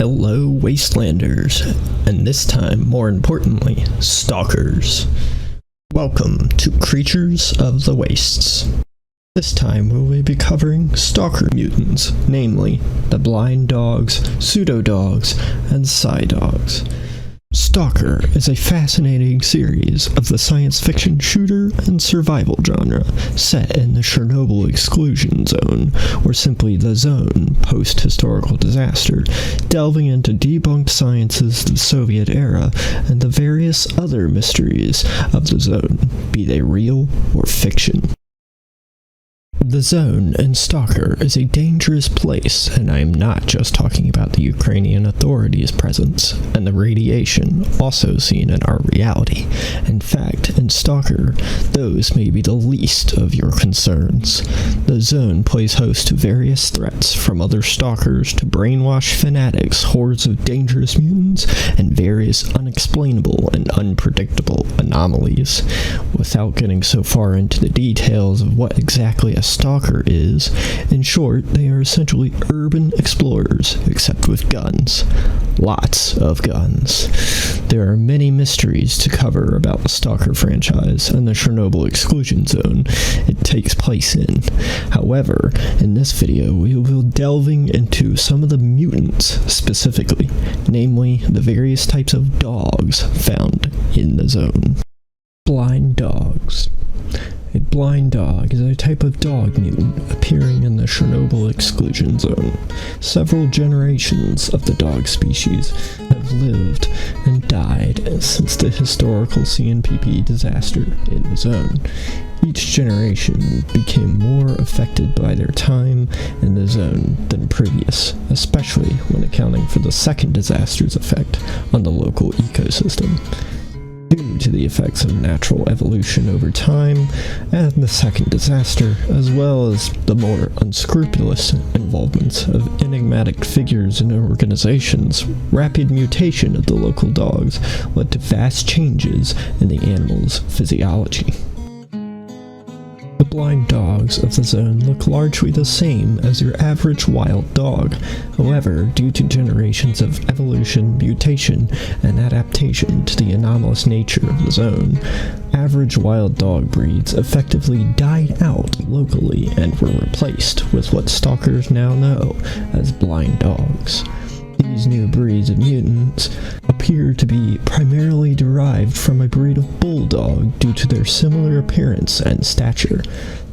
Hello, Wastelanders, and this time, more importantly, Stalkers. Welcome to Creatures of the Wastes. This time we will be covering Stalker mutants, namely the Blind Dogs, Pseudo-Dogs, and Psy Dogs. Stalker is a fascinating series of the science fiction shooter and survival genre set in the Chernobyl exclusion zone, or simply the zone post-historical disaster, delving into debunked sciences of the Soviet era and the various other mysteries of the zone, be they real or fiction. The zone in Stalker is a dangerous place, and I am not just talking about the Ukrainian authorities' presence and the radiation also seen in our reality. In fact, in Stalker, those may be the least of your concerns. The zone plays host to various threats, from other stalkers to brainwashed fanatics, hordes of dangerous mutants, and various unexplainable and unpredictable anomalies. Without getting so far into the details of what exactly a Stalker is, in short, they are essentially urban explorers, except with guns. Lots of guns. There are many mysteries to cover about the Stalker franchise and the Chernobyl exclusion zone it takes place in. However, in this video we will be delving into some of the mutants specifically, namely the various types of dogs found in the zone. Blind Dogs. A blind dog is a type of dog mutant appearing in the Chernobyl exclusion zone. Several generations of the dog species have lived and died since the historical CNPP disaster in the zone. Each generation became more affected by their time in the zone than previous, especially when accounting for the second disaster's effect on the local ecosystem. Due to the effects of natural evolution over time, and the second disaster, as well as the more unscrupulous involvements of enigmatic figures and organizations, rapid mutation of the local dogs led to vast changes in the animal's physiology. The blind dogs of the zone look largely the same as your average wild dog. However, due to generations of evolution, mutation, and adaptation to the anomalous nature of the zone, average wild dog breeds effectively died out locally and were replaced with what stalkers now know as blind dogs. These new breeds of mutants appear to be primarily derived from a breed of bulldog due to their similar appearance and stature.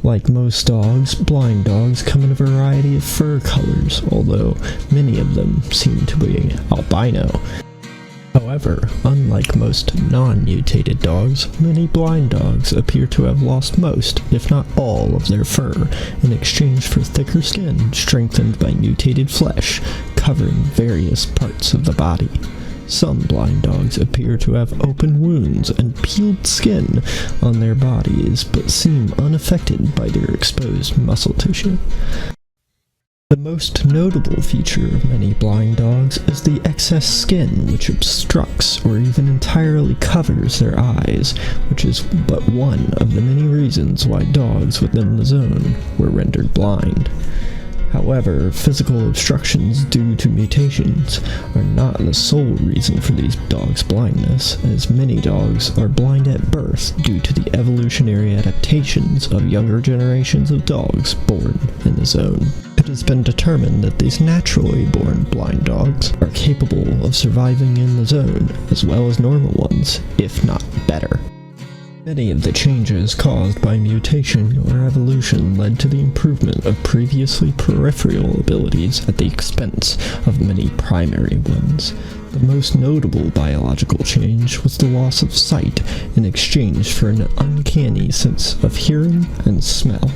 Like most dogs, blind dogs come in a variety of fur colors, although many of them seem to be albino. However, unlike most non-mutated dogs, many blind dogs appear to have lost most, if not all, of their fur in exchange for thicker skin strengthened by mutated flesh, covering various parts of the body. Some blind dogs appear to have open wounds and peeled skin on their bodies, but seem unaffected by their exposed muscle tissue. The most notable feature of many blind dogs is the excess skin which obstructs or even entirely covers their eyes, which is but one of the many reasons why dogs within the zone were rendered blind. However, physical obstructions due to mutations are not the sole reason for these dogs' blindness, as many dogs are blind at birth due to the evolutionary adaptations of younger generations of dogs born in the zone. It has been determined that these naturally born blind dogs are capable of surviving in the zone, as well as normal ones, if not better. Many of the changes caused by mutation or evolution led to the improvement of previously peripheral abilities at the expense of many primary ones. The most notable biological change was the loss of sight in exchange for an uncanny sense of hearing and smell.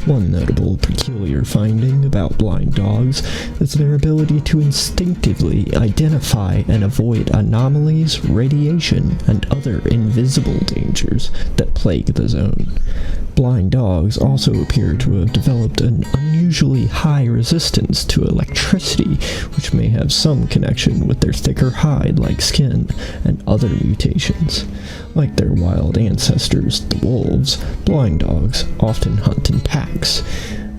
One notable peculiar finding about blind dogs is their ability to instinctively identify and avoid anomalies, radiation, and other invisible dangers that plague the zone. Blind dogs also appear to have developed an unusually high resistance to electricity, which may have some connection with their thicker hide-like skin and other mutations. Like their wild ancestors, the wolves, blind dogs often hunt in packs.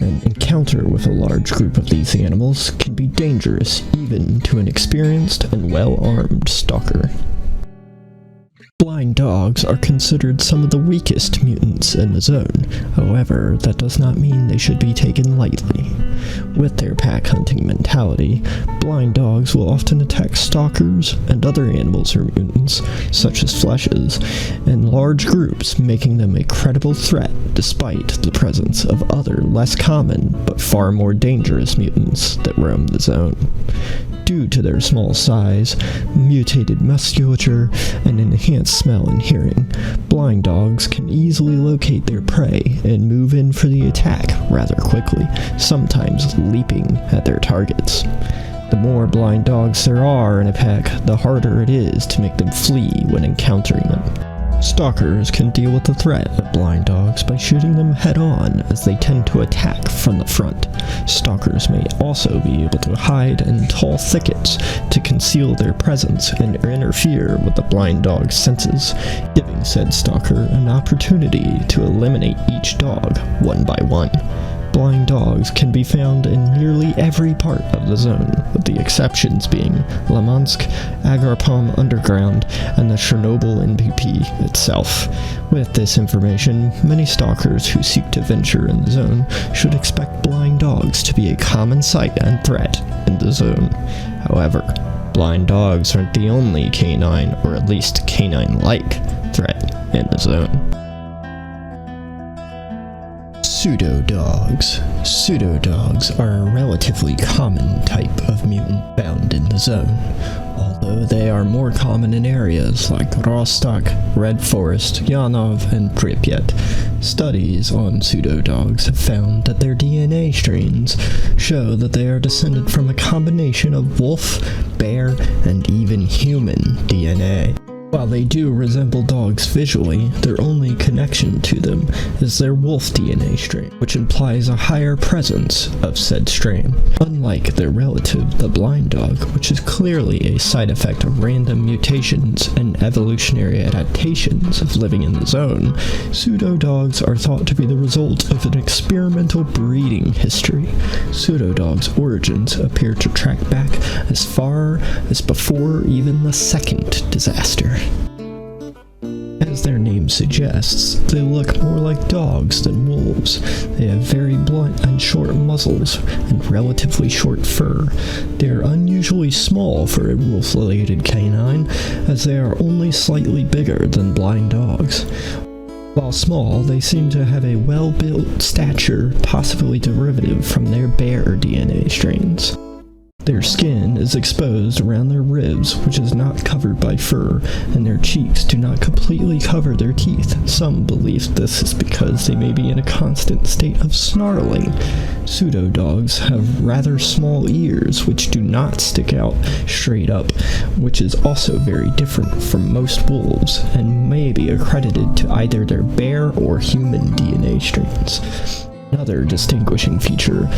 An encounter with a large group of these animals can be dangerous even to an experienced and well-armed stalker. Blind dogs are considered some of the weakest mutants in the zone. However, that does not mean they should be taken lightly. With their pack hunting mentality, blind dogs will often attack stalkers and other animals or mutants, such as fleshes, in large groups, making them a credible threat despite the presence of other less common but far more dangerous mutants that roam the zone. Due to their small size, mutated musculature, and enhanced smell and hearing, blind dogs can easily locate their prey and move in for the attack rather quickly, sometimes leaping at their targets. The more blind dogs there are in a pack, the harder it is to make them flee when encountering them. Stalkers can deal with the threat of blind dogs by shooting them head-on, as they tend to attack from the front. Stalkers may also be able to hide in tall thickets to conceal their presence and interfere with the blind dog's senses, giving said stalker an opportunity to eliminate each dog one by one. Blind dogs can be found in nearly every part of the zone, with the exceptions being Lamansk, Agarpom Underground, and the Chernobyl NPP itself. With this information, many stalkers who seek to venture in the zone should expect blind dogs to be a common sight and threat in the zone. However, blind dogs aren't the only canine, or at least canine-like, threat in the zone. Pseudo-Dogs. Pseudo-Dogs are a relatively common type of mutant found in the zone, although they are more common in areas like Rostock, Red Forest, Yanov, and Pripyat. Studies on pseudo-dogs have found that their DNA strains show that they are descended from a combination of wolf, bear, and even human DNA. While they do resemble dogs visually, their only connection to them is their wolf DNA strain, which implies a higher presence of said strain. Unlike their relative, the blind dog, which is clearly a side effect of random mutations and evolutionary adaptations of living in the zone, pseudo-dogs are thought to be the result of an experimental breeding history. Pseudo-dogs' origins appear to track back as far as before even the second disaster. As their name suggests, they look more like dogs than wolves. They have very blunt and short muzzles and relatively short fur. They are unusually small for a wolf-related canine, as they are only slightly bigger than blind dogs. While small, they seem to have a well-built stature, possibly derivative from their bear DNA strains. Their skin is exposed around their ribs, which is not covered by fur, and their cheeks do not completely cover their teeth. Some believe this is because they may be in a constant state of snarling. Pseudo-dogs have rather small ears, which do not stick out straight up, which is also very different from most wolves, and may be accredited to either their bear or human DNA strains. Another distinguishing feature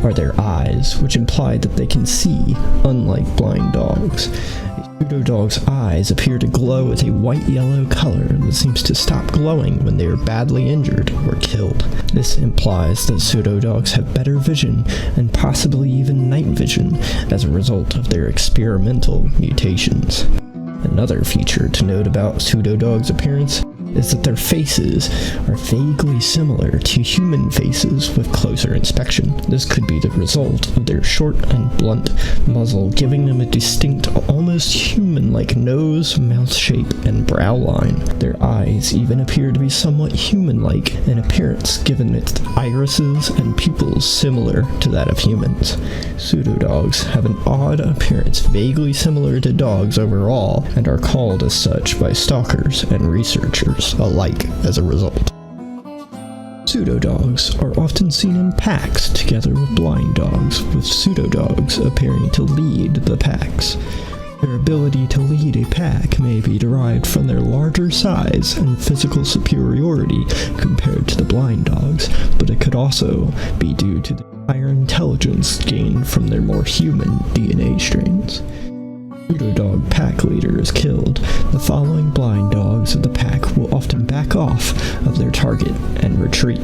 are their eyes, which imply that they can see, unlike blind dogs. A pseudo-dog's eyes appear to glow with a white-yellow color that seems to stop glowing when they are badly injured or killed. This implies that pseudo-dogs have better vision and possibly even night vision as a result of their experimental mutations. Another feature to note about pseudo-dogs' appearance is that their faces are vaguely similar to human faces with closer inspection. This could be the result of their short and blunt muzzle, giving them a distinct, almost human-like nose, mouth shape, and brow line. Their eyes even appear to be somewhat human-like in appearance, given its irises and pupils similar to that of humans. Pseudo-dogs have an odd appearance vaguely similar to dogs overall, and are called as such by stalkers and researchers alike as a result. Pseudo-dogs are often seen in packs together with blind dogs, with pseudo-dogs appearing to lead the packs. Their ability to lead a pack may be derived from their larger size and physical superiority compared to the blind dogs, but it could also be due to the higher intelligence gained from their more human DNA strains. Pseudo-Dog pack leader is killed, the following blind dogs of the pack will often back off of their target and retreat.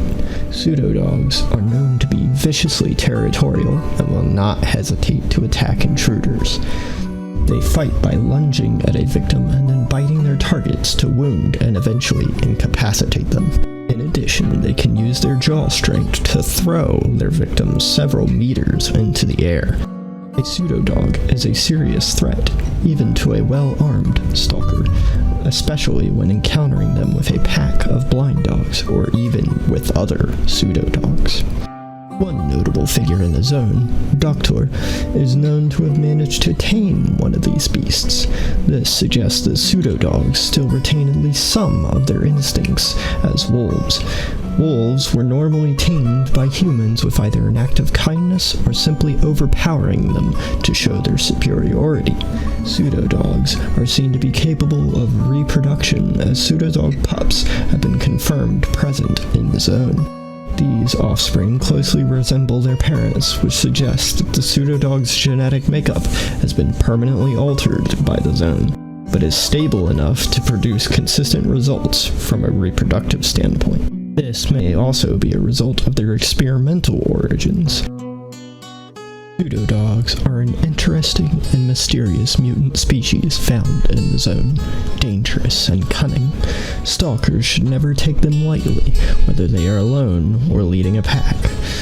Pseudo-Dogs are known to be viciously territorial and will not hesitate to attack intruders. They fight by lunging at a victim and then biting their targets to wound and eventually incapacitate them. In addition, they can use their jaw strength to throw their victims several meters into the air. A pseudo-dog is a serious threat, even to a well-armed stalker, especially when encountering them with a pack of blind dogs or even with other pseudo-dogs. One notable figure in the zone, S.T.A.L.K.E.R, is known to have managed to tame one of these beasts. This suggests that pseudo-dogs still retain at least some of their instincts as wolves. Wolves were normally tamed by humans with either an act of kindness or simply overpowering them to show their superiority. Pseudo-dogs are seen to be capable of reproduction, as pseudo-dog pups have been confirmed present in the zone. These offspring closely resemble their parents, which suggests that the pseudo-dog's genetic makeup has been permanently altered by the zone, but is stable enough to produce consistent results from a reproductive standpoint. This may also be a result of their experimental origins. Pseudo-dogs are an interesting and mysterious mutant species found in the zone, dangerous and cunning. Stalkers should never take them lightly, whether they are alone or leading a pack.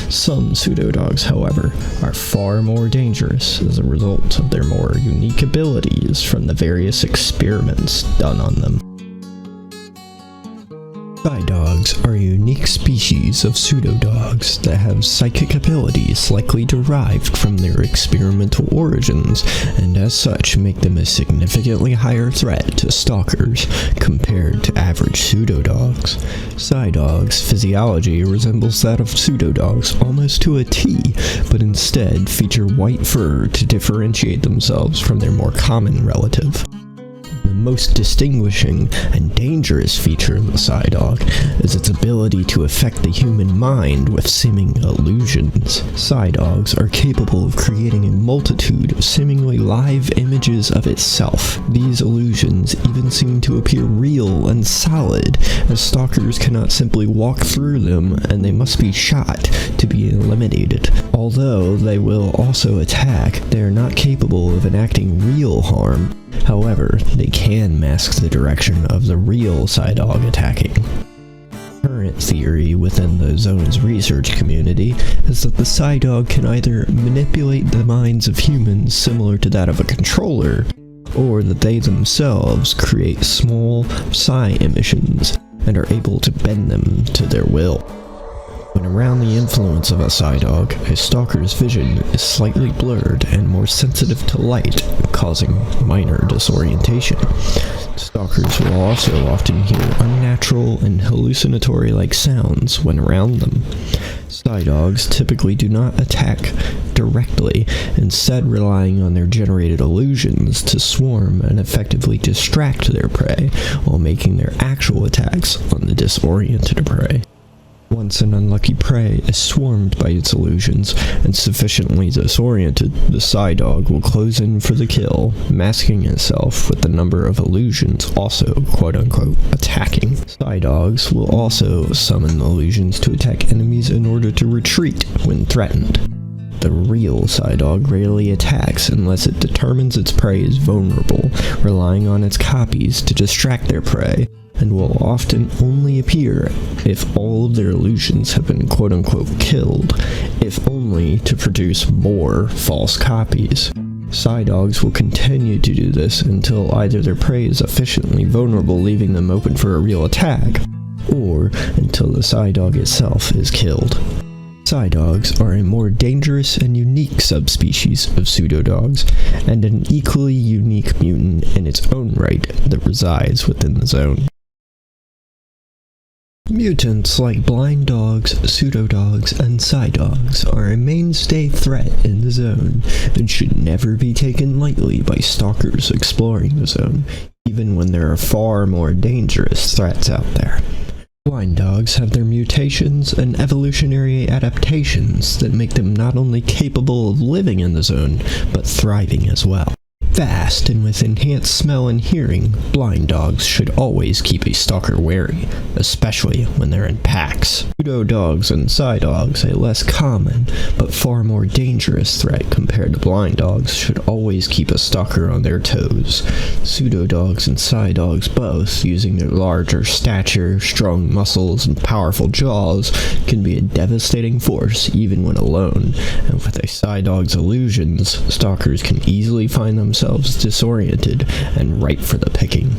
Some pseudo-dogs, however, are far more dangerous as a result of their more unique abilities from the various experiments done on them. Psy Dogs are a unique species of pseudo-dogs that have psychic abilities likely derived from their experimental origins, and as such make them a significantly higher threat to stalkers compared to average pseudo-dogs. Psy Dogs' physiology resembles that of pseudo-dogs almost to a T, but instead feature white fur to differentiate themselves from their more common relative. The most distinguishing and dangerous feature of the Psy Dog is its ability to affect the human mind with seeming illusions. Psy Dogs are capable of creating a multitude of seemingly live images of itself. These illusions even seem to appear real and solid, as stalkers cannot simply walk through them and they must be shot to be eliminated. Although they will also attack, they are not capable of enacting real harm. However, they can mask the direction of the real Psy Dog attacking. Current theory within the zone's research community is that the Psy Dog can either manipulate the minds of humans similar to that of a controller, or that they themselves create small psi emissions and are able to bend them to their will. When around the influence of a Psy Dog, a stalker's vision is slightly blurred and more sensitive to light, causing minor disorientation. Stalkers will also often hear unnatural and hallucinatory-like sounds when around them. Psy Dogs typically do not attack directly, instead relying on their generated illusions to swarm and effectively distract their prey while making their actual attacks on the disoriented prey. Once an unlucky prey is swarmed by its illusions and sufficiently disoriented, the Psy Dog will close in for the kill, masking itself with the number of illusions also quote-unquote attacking. Psy Dogs will also summon illusions to attack enemies in order to retreat when threatened. The real Psy Dog rarely attacks unless it determines its prey is vulnerable, relying on its copies to distract their prey, and will often only appear if all of their illusions have been quote-unquote killed, if only to produce more false copies. Psy Dogs will continue to do this until either their prey is sufficiently vulnerable, leaving them open for a real attack, or until the Psy Dog itself is killed. Psy Dogs are a more dangerous and unique subspecies of pseudo-dogs, and an equally unique mutant in its own right that resides within the zone. Mutants like blind dogs, pseudo-dogs, and Psy Dogs are a mainstay threat in the zone, and should never be taken lightly by stalkers exploring the zone, even when there are far more dangerous threats out there. Blind dogs have their mutations and evolutionary adaptations that make them not only capable of living in the zone, but thriving as well. fast and with enhanced smell and hearing, blind dogs should always keep a stalker wary, especially when they're in packs. Pseudo-Dogs and Psy Dogs, a less common but far more dangerous threat compared to blind dogs, should always keep a stalker on their toes. Pseudo-Dogs and Psy Dogs both, using their larger stature, strong muscles, and powerful jaws, can be a devastating force even when alone, and with a Psy Dog's illusions, stalkers can easily find themselves disoriented and ripe for the picking.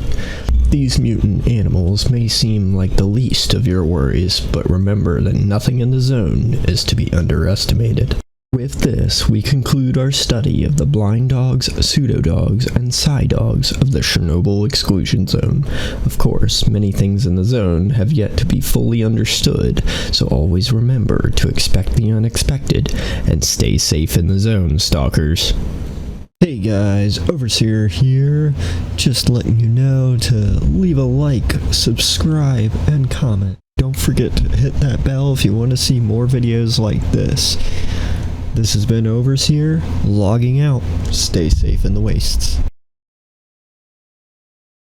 These mutant animals may seem like the least of your worries, but remember that nothing in the zone is to be underestimated. With this, we conclude our study of the blind dogs, pseudo-dogs, and Psy Dogs of the Chernobyl exclusion zone. Of course, many things in the zone have yet to be fully understood, so always remember to expect the unexpected, and stay safe in the zone, stalkers. Hey guys, Overseer here, just letting you know to leave a like, subscribe, and comment. Don't forget to hit that bell if you want to see more videos like this. This has been Overseer, logging out. Stay safe in the wastes.